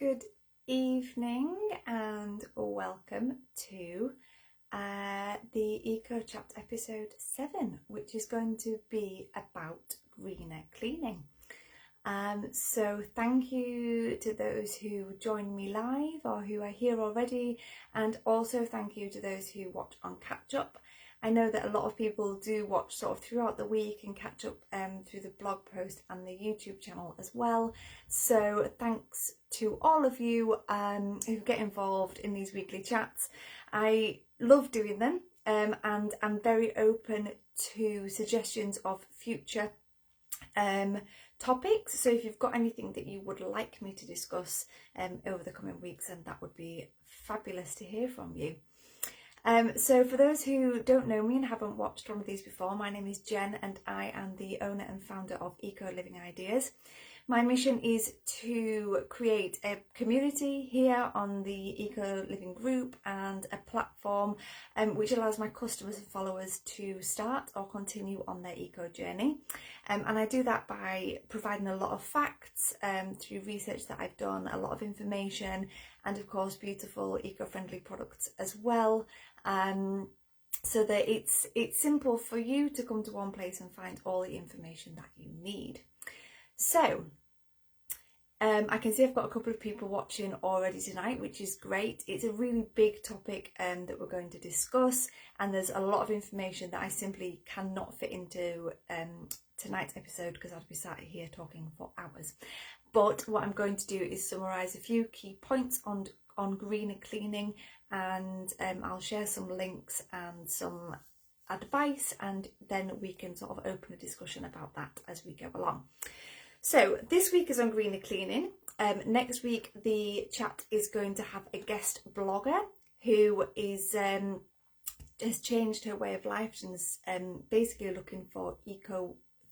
Good evening and welcome to the Eco Chat episode 7, which is going to be about greener cleaning. So thank you to those who join me live or who are here already, and also thank you to those who watch on catch up. I know that a lot of people do watch sort of throughout the week and catch up through the blog post and the YouTube channel as well. So thanks to all of you who get involved in these weekly chats. I love doing them and I'm very open to suggestions of future topics. So if you've got anything that you would like me to discuss over the coming weeks, then that would be fabulous to hear from you. So for those who don't know me and haven't watched one of these before, my name is Jen and I am the owner and founder of Eco Living Ideas. My mission is to create a community here on the Eco Living group and a platform which allows my customers and followers to start or continue on their eco journey. And I do that by providing a lot of facts through research that I've done, a lot of information, and of course beautiful eco-friendly products as well. So that it's simple for you to come to one place and find all the information that you need. So I can see I've got a couple of people watching already tonight, which is great. It's a really big topic that we're going to discuss, and there's a lot of information that I simply cannot fit into tonight's episode because I'd be sat here talking for hours. But what I'm going to do is summarise a few key points on greener cleaning, and I'll share some links and some advice, and then we can sort of open a discussion about that as we go along. So this week is on greener cleaning. Next week the chat is going to have a guest blogger who is has changed her way of life and is basically looking for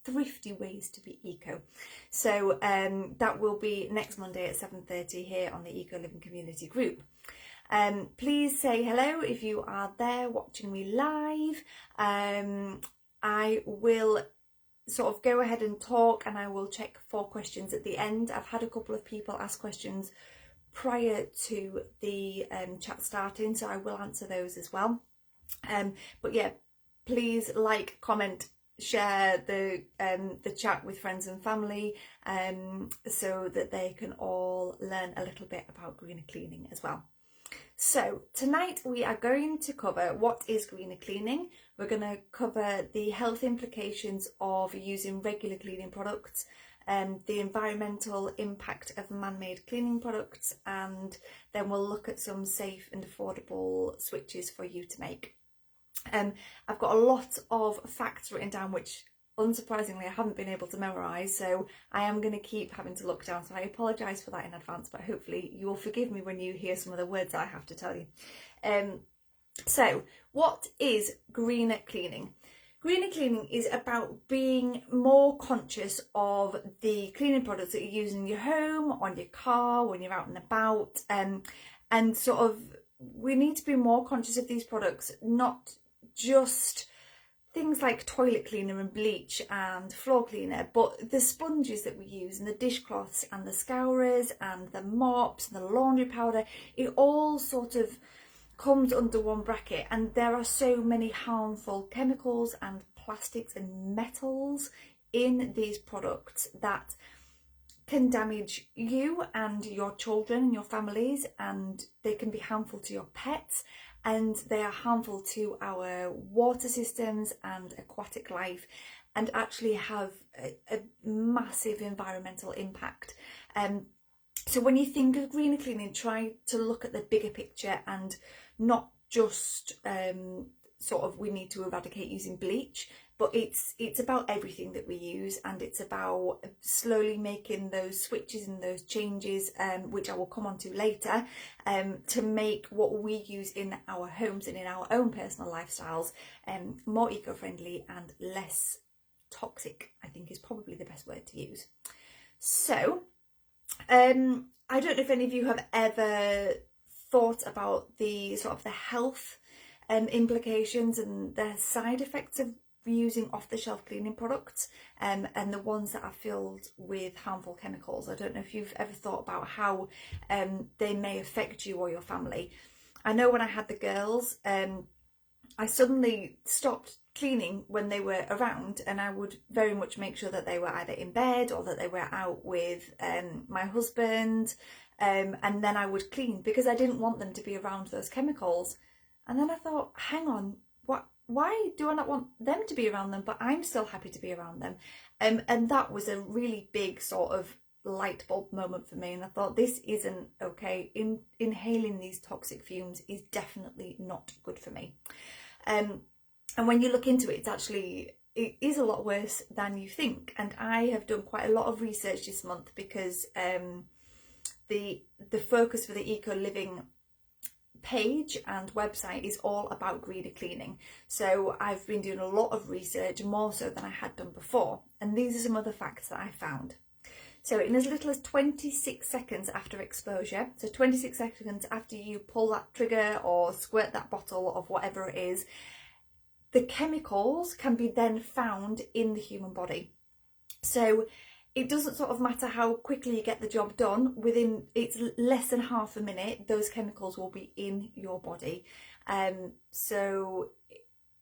thrifty ways to be eco. So that will be next Monday at 7:30 here on the Eco Living Community group. Please say hello if you are there watching me live. I will sort of go ahead and talk, and I will check for questions at the end. I've had a couple of people ask questions prior to the chat starting, so I will answer those as well. But yeah, please like, comment, share the chat with friends and family so that they can all learn a little bit about greener cleaning as well. So tonight we are going to cover what is greener cleaning. We're going to cover the health implications of using regular cleaning products, the environmental impact of man-made cleaning products, and then we'll look at some safe and affordable switches for you to make. I've got a lot of facts written down which unsurprisingly I haven't been able to memorise, so I am going to keep having to look down, so I apologise for that in advance, but hopefully you will forgive me when you hear some of the words I have to tell you. So what is greener cleaning? Greener cleaning is about being more conscious of the cleaning products that you use in your home, on your car, when you're out and about, and sort of we need to be more conscious of these products, not just things like toilet cleaner and bleach and floor cleaner, but the sponges that we use and the dishcloths and the scourers and the mops and the laundry powder. It all sort of comes under one bracket, and there are so many harmful chemicals and plastics and metals in these products that can damage you and your children and your families, and they can be harmful to your pets, and they are harmful to our water systems and aquatic life, and actually have a massive environmental impact. So when you think of greener cleaning, try to look at the bigger picture and not just sort of we need to eradicate using bleach, but it's about everything that we use, and it's about slowly making those switches and those changes, which I will come on to later, to make what we use in our homes and in our own personal lifestyles more eco-friendly and less toxic, I think is probably the best word to use. So I don't know if any of you have ever thought about the sort of the health implications and the side effects of using off-the-shelf cleaning products and the ones that are filled with harmful chemicals. I don't know if you've ever thought about how they may affect you or your family. I know when I had the girls, I suddenly stopped cleaning when they were around, and I would very much make sure that they were either in bed or that they were out with my husband, and then I would clean because I didn't want them to be around those chemicals. And then I thought, hang on, why do I not want them to be around them, but I'm still happy to be around them? And that was a really big sort of light bulb moment for me, and I thought, this isn't okay. Inhaling these toxic fumes is definitely not good for me. And when you look into it, it is a lot worse than you think. And I have done quite a lot of research this month because the focus for the Eco Living page and website is all about greener cleaning. So I've been doing a lot of research, more so than I had done before. And these are some other facts that I found. So in as little as 26 seconds after exposure, so 26 seconds after you pull that trigger or squirt that bottle of whatever it is, the chemicals can be then found in the human body. So it doesn't sort of matter how quickly you get the job done, it's less than half a minute, those chemicals will be in your body. So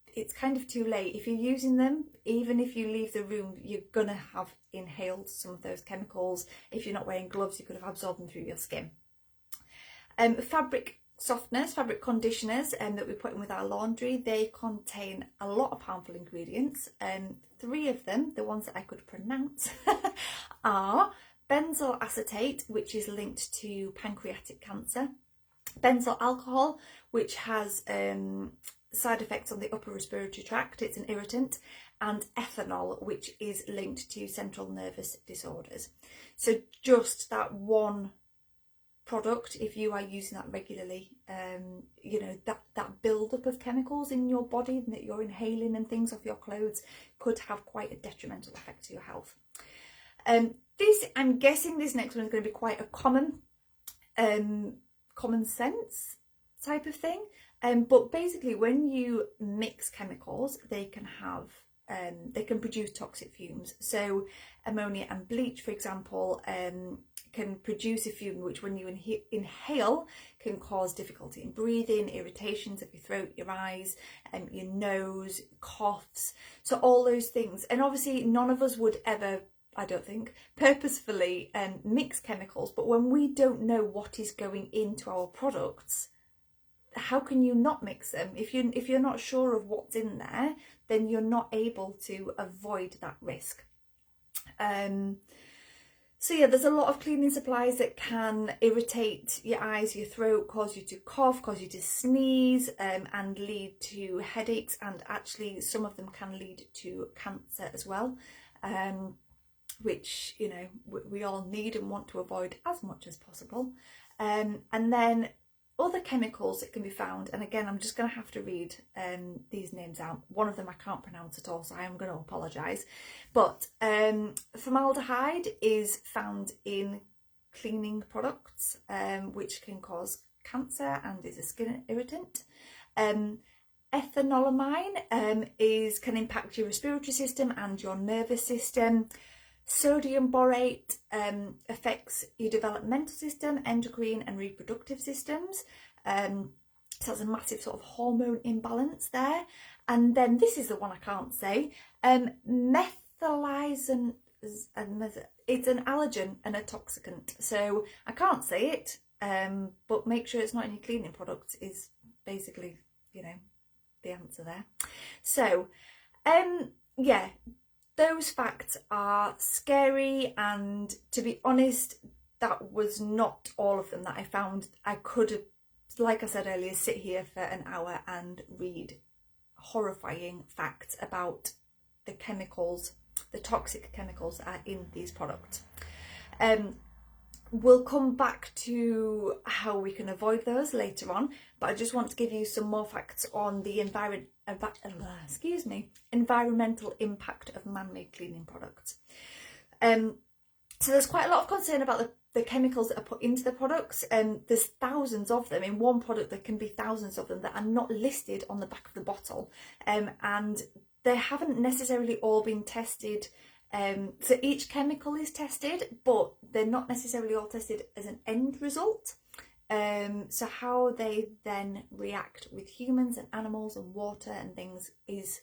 it's kind of too late. If you're using them, even if you leave the room, you're gonna have inhaled some of those chemicals. If you're not wearing gloves, you could have absorbed them through your skin. Fabric softeners, fabric conditioners that we put in with our laundry, they contain a lot of harmful ingredients. 3 of them, the ones that I could pronounce, are benzyl acetate, which is linked to pancreatic cancer, benzyl alcohol, which has side effects on the upper respiratory tract, it's an irritant, and ethanol, which is linked to central nervous disorders. So just that one product, if you are using that regularly, you know, that build-up of chemicals in your body that you're inhaling and things off your clothes could have quite a detrimental effect to your health. I'm guessing this next one is going to be quite a common sense type of thing. But basically, when you mix chemicals, they can produce toxic fumes. So ammonia and bleach, for example, can produce a fume which, when you inhale, can cause difficulty in breathing, irritations of your throat, your eyes, your nose, coughs. So all those things. And obviously, none of us would ever, I don't think, purposefully mix chemicals. But when we don't know what is going into our products, how can you not mix them? If you're not sure of what's in there, then you're not able to avoid that risk. So yeah, there's a lot of cleaning supplies that can irritate your eyes, your throat, cause you to cough, cause you to sneeze, and lead to headaches, and actually some of them can lead to cancer as well, which, you know, we all need and want to avoid as much as possible. And then other chemicals that can be found, and again, I'm just going to have to read these names out. One of them I can't pronounce at all, so I am going to apologise. But formaldehyde is found in cleaning products, which can cause cancer and is a skin irritant. Ethanolamine can impact your respiratory system and your nervous system. Sodium borate affects your developmental system, endocrine and reproductive systems. So there's a massive sort of hormone imbalance there. And then this is the one I can't say. Methylizin, it's an allergen and a toxicant. So I can't say it, but make sure it's not in your cleaning products is basically, you know, the answer there. So, yeah. Those facts are scary, and to be honest, that was not all of them that I found. I could have, like I said earlier, sit here for an hour and read horrifying facts about the chemicals, the toxic chemicals that are in these products. We'll come back to how we can avoid those later on, but I just want to give you some more facts on the environmental impact of man-made cleaning products. So there's quite a lot of concern about the chemicals that are put into the products, and there's thousands of them. In one product there can be thousands of them that are not listed on the back of the bottle, and they haven't necessarily all been tested. So each chemical is tested, but they're not necessarily all tested as an end result. So how they then react with humans and animals and water and things is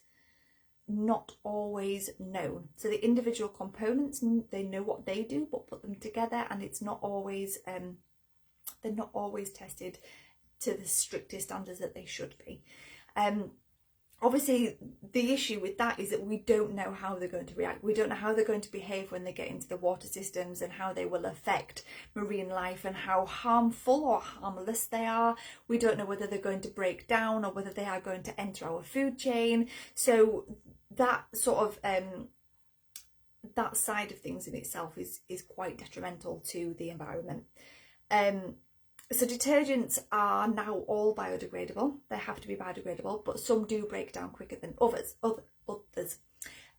not always known. So the individual components, they know what they do, but put them together, and it's not always they're not always tested to the strictest standards that they should be. Obviously, the issue with that is that we don't know how they're going to react. We don't know how they're going to behave when they get into the water systems, and how they will affect marine life, and how harmful or harmless they are. We don't know whether they're going to break down or whether they are going to enter our food chain. So that sort of that side of things in itself is quite detrimental to the environment. So detergents are now all biodegradable. They have to be biodegradable, but some do break down quicker than others.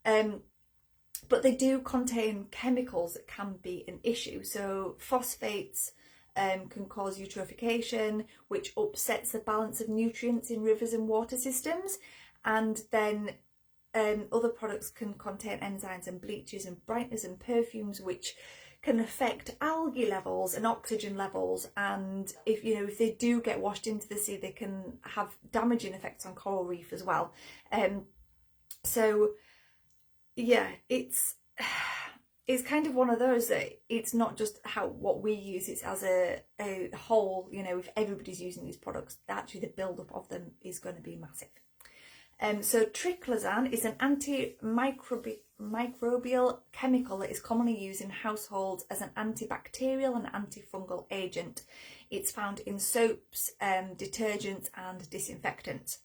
But they do contain chemicals that can be an issue. So phosphates can cause eutrophication, which upsets the balance of nutrients in rivers and water systems. And then other products can contain enzymes and bleaches and brighteners and perfumes, which can affect algae levels and oxygen levels, and if they do get washed into the sea, they can have damaging effects on coral reef as well. So yeah, it's kind of one of those that it's not just what we use, it's as a whole. If everybody's using these products, actually the build-up of them is going to be massive. So Triclosan is an antimicrobial chemical that is commonly used in households as an antibacterial and antifungal agent. It's found in soaps, detergents and disinfectants.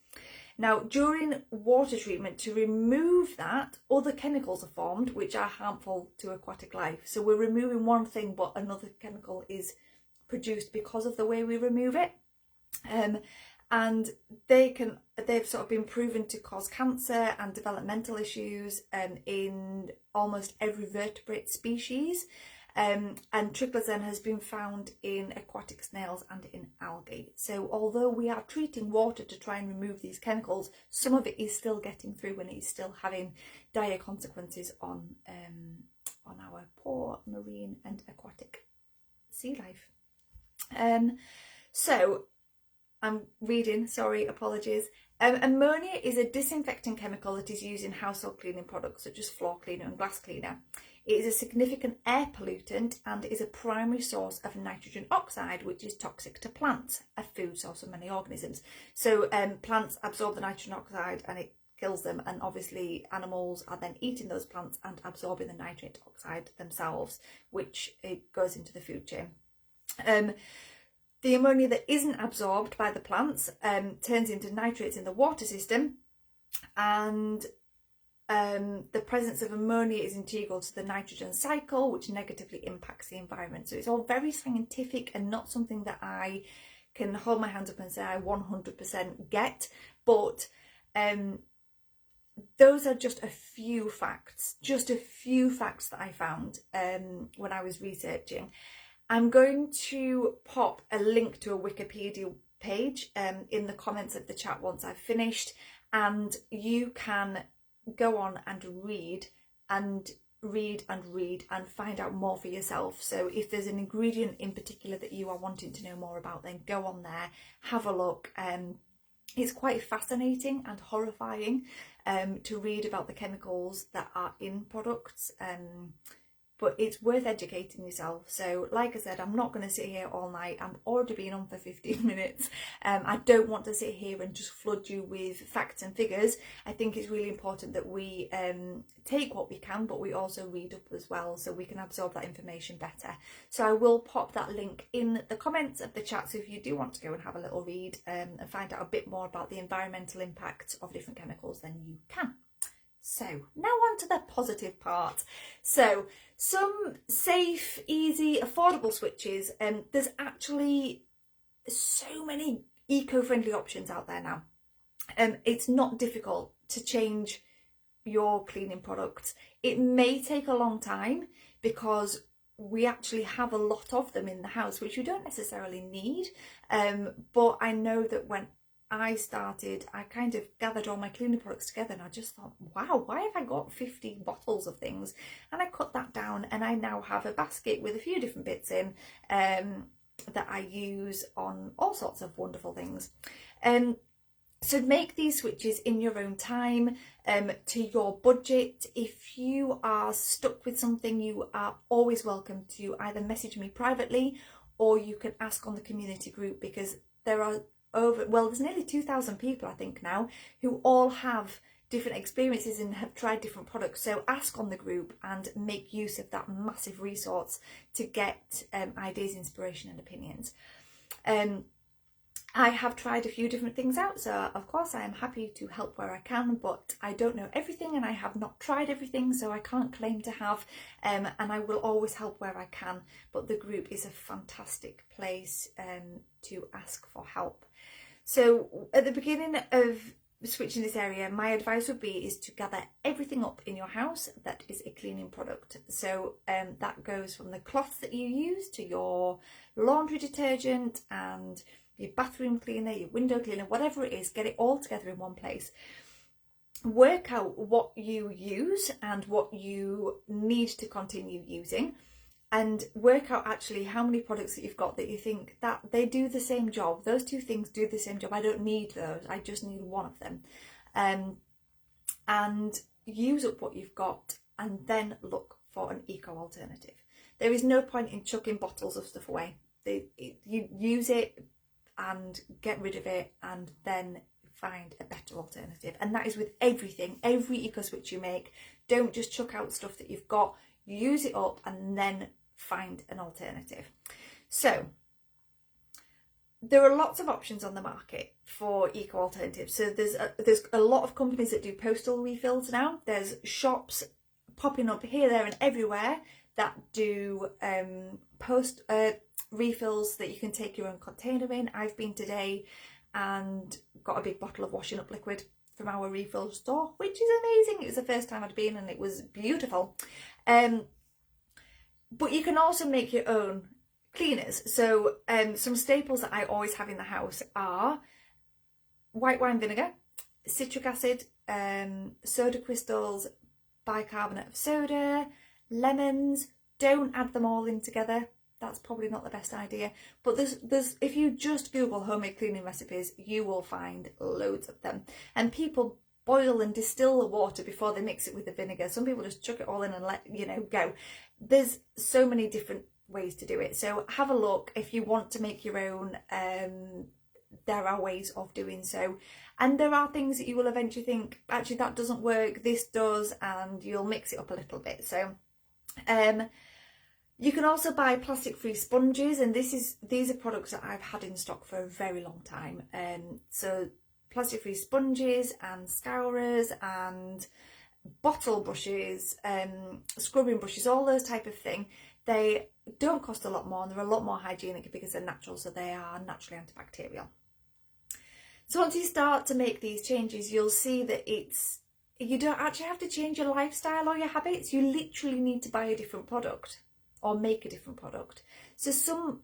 Now, during water treatment, to remove that, other chemicals are formed which are harmful to aquatic life. So we're removing one thing, but another chemical is produced because of the way we remove it. And they've sort of been proven to cause cancer and developmental issues in almost every vertebrate species. And Triclosan has been found in aquatic snails and in algae. So although we are treating water to try and remove these chemicals, some of it is still getting through, and it is still having dire consequences on our poor marine and aquatic sea life. So I'm reading, sorry, apologies. Ammonia is a disinfecting chemical that is used in household cleaning products such as floor cleaner and glass cleaner. It is a significant air pollutant and is a primary source of nitrogen oxide, which is toxic to plants, a food source of many organisms. So plants absorb the nitrogen oxide and it kills them, and obviously animals are then eating those plants and absorbing the nitrate oxide themselves, which it goes into the food chain. The ammonia that isn't absorbed by the plants turns into nitrates in the water system, and the presence of ammonia is integral to the nitrogen cycle, which negatively impacts the environment. So it's all very scientific and not something that I can hold my hands up and say I 100% get, but those are just a few facts that I found when I was researching. I'm going to pop a link to a Wikipedia page in the comments of the chat once I've finished, and you can go on and read and find out more for yourself. So if there's an ingredient in particular that you are wanting to know more about, then go on there, have a look. It's quite fascinating and horrifying to read about the chemicals that are in products. But it's worth educating yourself. So like I said, I'm not going to sit here all night. I'm already been on for 15 minutes. I don't want to sit here and just flood you with facts and figures. I think it's really important that we take what we can, but we also read up as well, so we can absorb that information better. So I will pop that link in the comments of the chat, so if you do want to go and have a little read and find out a bit more about the environmental impacts of different chemicals, then you can. So now on to the positive part. So some safe, easy, affordable switches. There's actually so many eco-friendly options out there now. It's not difficult to change your cleaning products. It may take a long time because we actually have a lot of them in the house, which you don't necessarily need. But I know that when I kind of gathered all my cleaning products together, and I just thought, wow, why have I got 50 bottles of things? And I cut that down, and I now have a basket with a few different bits in that I use on all sorts of wonderful things. So make these switches in your own time, to your budget. If you are stuck with something, you are always welcome to either message me privately, or you can ask on the community group, because there are there's nearly 2,000 people I think now who all have different experiences and have tried different products. So ask on the group and make use of that massive resource to get ideas, inspiration and opinions. I have tried a few different things out, so of course I am happy to help where I can, but I don't know everything and I have not tried everything, so I can't claim to have, and I will always help where I can. But the group is a fantastic place to ask for help. So at the beginning of switching this area, my advice would be is to gather everything up in your house that is a cleaning product. So that goes from the cloths that you use to your laundry detergent and your bathroom cleaner, your window cleaner, whatever it is, get it all together in one place. Work out what you use and what you need to continue using, and work out actually how many products that you've got that you think that they do the same job. Those two things do the same job. I don't need those. I just need one of them. And use up what you've got and then look for an eco alternative. There is no point in chucking bottles of stuff away. You use it and get rid of it and then find a better alternative. And that is with everything, every eco switch you make. Don't just chuck out stuff that you've got, use it up and then find an alternative. So there are lots of options on the market for eco alternatives. So there's a lot of companies that do postal refills now. There's shops popping up here, there and everywhere that do refills that you can take your own container in. I've been today and got a big bottle of washing up liquid from our refill store, which is amazing. It was the first time I'd been and it was beautiful. But you can also make your own cleaners. So some staples that I always have in the house are white wine vinegar, citric acid, soda crystals, bicarbonate of soda, lemons. Don't add them all in together. That's probably not the best idea. But there's if you just Google homemade cleaning recipes, you will find loads of them. And people boil and distill the water before they mix it with the vinegar. Some people just chuck it all in and let go. There's so many different ways to do it. So have a look if you want to make your own. There are ways of doing so. And there are things that you will eventually think, actually that doesn't work, this does, and you'll mix it up a little bit. So you can also buy plastic-free sponges, and these are products that I've had in stock for a very long time. So plastic-free sponges and scourers and bottle brushes, scrubbing brushes, all those type of thing. They don't cost a lot more and they're a lot more hygienic because they're natural, so they are naturally antibacterial. So once you start to make these changes, you'll see that you don't actually have to change your lifestyle or your habits. You literally need to buy a different product or make a different product. So some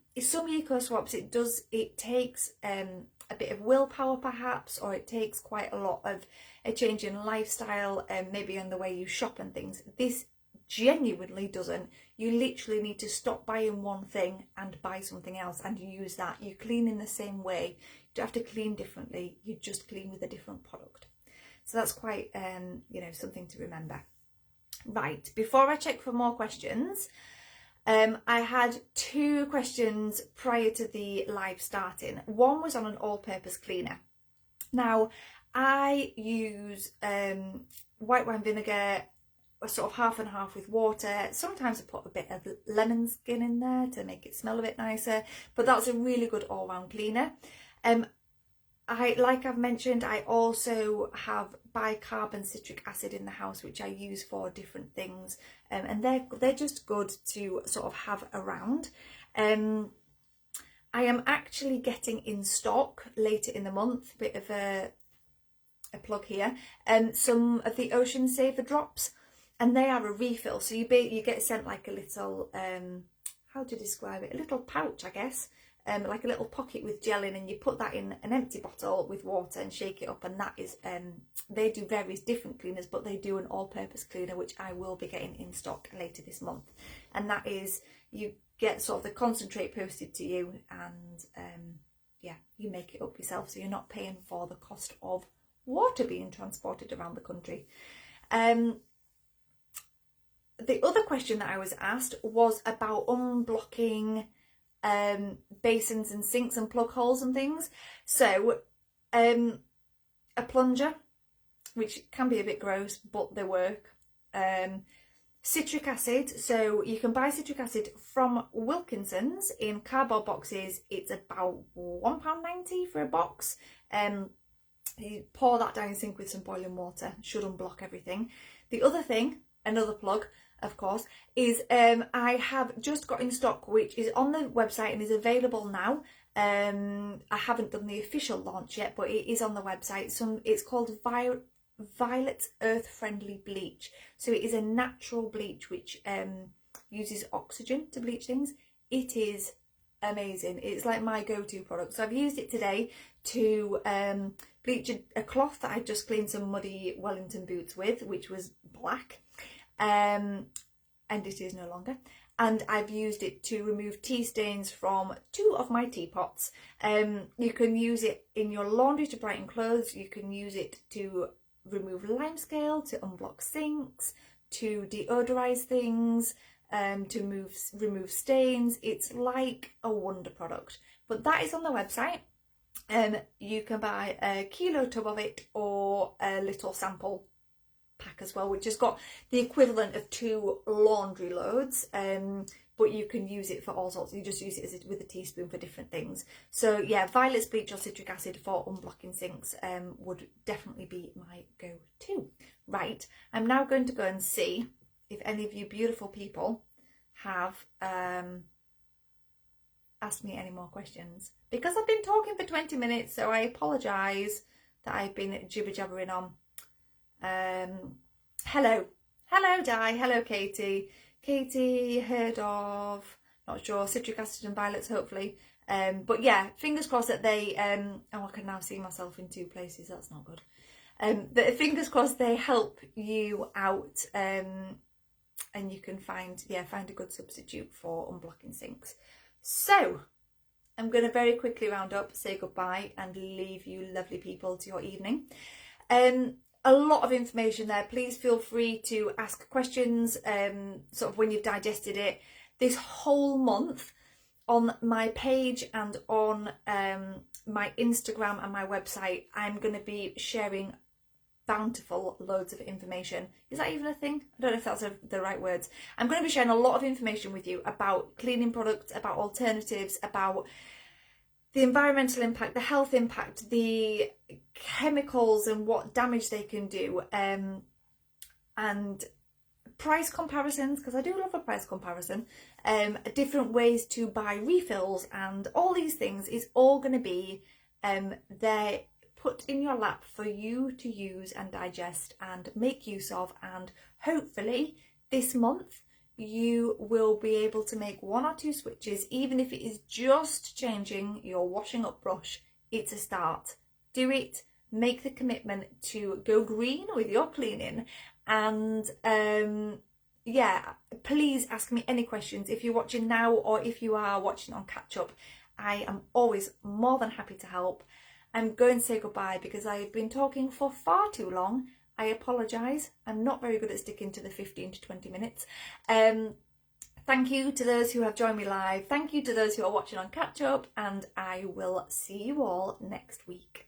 eco swaps, it takes a bit of willpower perhaps, or it takes quite a lot of a change in lifestyle and maybe on the way you shop and things. This genuinely doesn't. You literally need to stop buying one thing and buy something else and use that. You clean in the same way. You don't have to clean differently. You just clean with a different product. So that's quite something to remember. Right, before I check for more questions, I had 2 questions prior to the live starting. One was on an all-purpose cleaner. Now, I use white wine vinegar, sort of half and half with water. Sometimes I put a bit of lemon skin in there to make it smell a bit nicer, but that's a really good all-round cleaner. Like I've mentioned, I also have bicarb and citric acid in the house, which I use for different things, and they're just good to sort of have around. I am actually getting in stock later in the month, bit of a plug here, some of the Ocean Saver drops, and they are a refill. So you get sent like a little, how to describe it, a little pouch, I guess, like a little pocket with gel in, and you put that in an empty bottle with water and shake it up, and that is they do various different cleaners, but they do an all-purpose cleaner which I will be getting in stock later this month. And that is, you get sort of the concentrate posted to you, and yeah, you make it up yourself, so you're not paying for the cost of water being transported around the country. The other question that I was asked was about unblocking basins and sinks and plug holes and things. So a plunger, which can be a bit gross, but they work. Citric acid, so you can buy citric acid from Wilkinson's in cardboard boxes. It's about £1.90 for a box. You pour that down your sink with some boiling water, should unblock everything. The other thing, another plug of course, is I have just got in stock, which is on the website and is available now. I haven't done the official launch yet, but it is on the website. It's called Violet Earth Friendly Bleach. So it is a natural bleach which uses oxygen to bleach things. It is amazing. It's like my go-to product. So I've used it today to bleach a cloth that I just cleaned some muddy Wellington boots with, which was black, and it is no longer. And I've used it to remove tea stains from 2 of my teapots. You can use it in your laundry to brighten clothes. You can use it to remove limescale, to unblock sinks, to deodorize things, to remove stains. It's like a wonder product. But that is on the website. You can buy a kilo tub of it or a little sample pack as well, which has got the equivalent of 2 laundry loads, but you can use it for all sorts. You just use it with a teaspoon for different things. So yeah, Violet's bleach or citric acid for unblocking sinks would definitely be my go-to. Right, I'm now going to go and see if any of you beautiful people have asked me any more questions, because I've been talking for 20 minutes, so I apologise that I've been jibber-jabbering on. Hello Di, hello Katie, heard of, not sure, citric acid and violets hopefully, but yeah, fingers crossed that they oh, I can now see myself in 2 places, that's not good. But fingers crossed they help you out, and you can find a good substitute for unblocking sinks. So I'm going to very quickly round up, say goodbye and leave you lovely people to your evening. A lot of information there. Please feel free to ask questions sort of when you've digested it. This whole month on my page and on my Instagram and my website, I'm going to be sharing bountiful loads of information. Is that even a thing? I don't know if that's the right words. I'm going to be sharing a lot of information with you about cleaning products, about alternatives, about the environmental impact, the health impact, the chemicals and what damage they can do, and price comparisons, because I do love a price comparison, different ways to buy refills, and all these things is all going to be there put in your lap for you to use and digest and make use of. And hopefully this month you will be able to make 1 or 2 switches, even if it is just changing your washing up brush. It's a start. Do it. Make the commitment to go green with your cleaning. And yeah, please ask me any questions if you're watching now or if you are watching on catch up. I am always more than happy to help. I'm going to say goodbye because I've been talking for far too long. I apologise. I'm not very good at sticking to the 15 to 20 minutes. Thank you to those who have joined me live. Thank you to those who are watching on catch up, and I will see you all next week.